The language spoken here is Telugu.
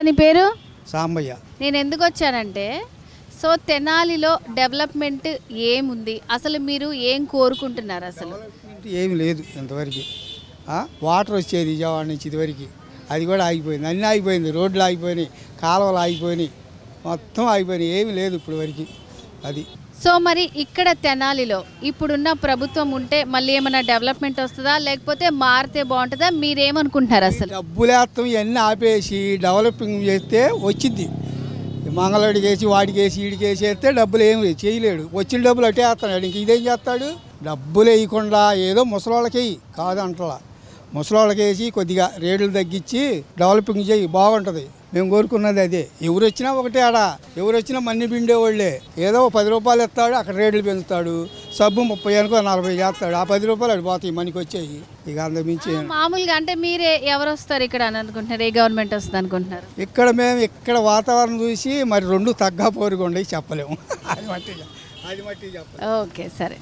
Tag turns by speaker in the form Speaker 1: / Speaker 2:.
Speaker 1: నీ పేరు?
Speaker 2: సాంబయ్య.
Speaker 1: నేను ఎందుకు వచ్చానంటే, సో తెనాలిలో డెవలప్మెంట్ ఏముంది, అసలు మీరు ఏం కోరుకుంటున్నారు? అసలు
Speaker 2: ఏమి లేదు ఇంతవరకు. వాటర్ వచ్చేది విజయవాడ నుంచి ఇదివరకు, అది కూడా ఆగిపోయింది. అన్నీ ఆగిపోయింది. రోడ్లు ఆగిపోయినాయి, కాలువలు ఆగిపోయినాయి, మొత్తం ఆగిపోయినాయి. ఏమి లేదు ఇప్పుడు వరకు. అది
Speaker 1: సో మరి ఇక్కడ తెనాలిలో ఇప్పుడున్న ప్రభుత్వం ఉంటే మళ్ళీ ఏమైనా డెవలప్మెంట్ వస్తుందా, లేకపోతే మారితే బాగుంటుందా? మీరేమనుకుంటున్నారు? అసలు
Speaker 2: డబ్బులేస్తాం ఇవన్నీ ఆపేసి డెవలపింగ్ చేస్తే వచ్చింది. మంగళవాడికి వేసి వాడికి వేసి వీడికి వేసి వేస్తే డబ్బులు ఏమి చేయలేడు. వచ్చిన డబ్బులు అట్టే వేస్తున్నాడు. ఇంక ఇదేం చేస్తాడు? డబ్బులు వేయకుండా ఏదో ముసలోళ్ళకి కాదు అంటలా, ముసలోళ్ళకి వేసి కొద్దిగా రేట్లు తగ్గించి డెవలపింగ్ చేయి, బాగుంటుంది. మేము కోరుకున్నది అదే. ఎవరు వచ్చినా ఒకటే ఆడ, ఎవరు వచ్చినా మన్ని పిండేవాళ్ళే. ఏదో 10 రూపాయలు ఇస్తాడు, అక్కడ రేట్లు పెంచుతాడు. సబ్బు 30 అనుకో 40 చేస్తాడు. ఆ 10 రూపాయలు అటు పోతాయి, మనకి వచ్చాయి. ఇక అంతమించి
Speaker 1: మామూలుగా అంటే మీరే ఎవరు వస్తారు ఇక్కడ అని అనుకుంటున్నారు? ఏ గవర్నమెంట్ వస్తుంది అనుకుంటున్నారు?
Speaker 2: ఇక్కడ మేము ఇక్కడ వాతావరణం చూసి మరి రెండు తగ్గపోరుగా ఉండేవి చెప్పలేము. అది మట్టి చెప్పలేము.
Speaker 1: ఓకే, సరే.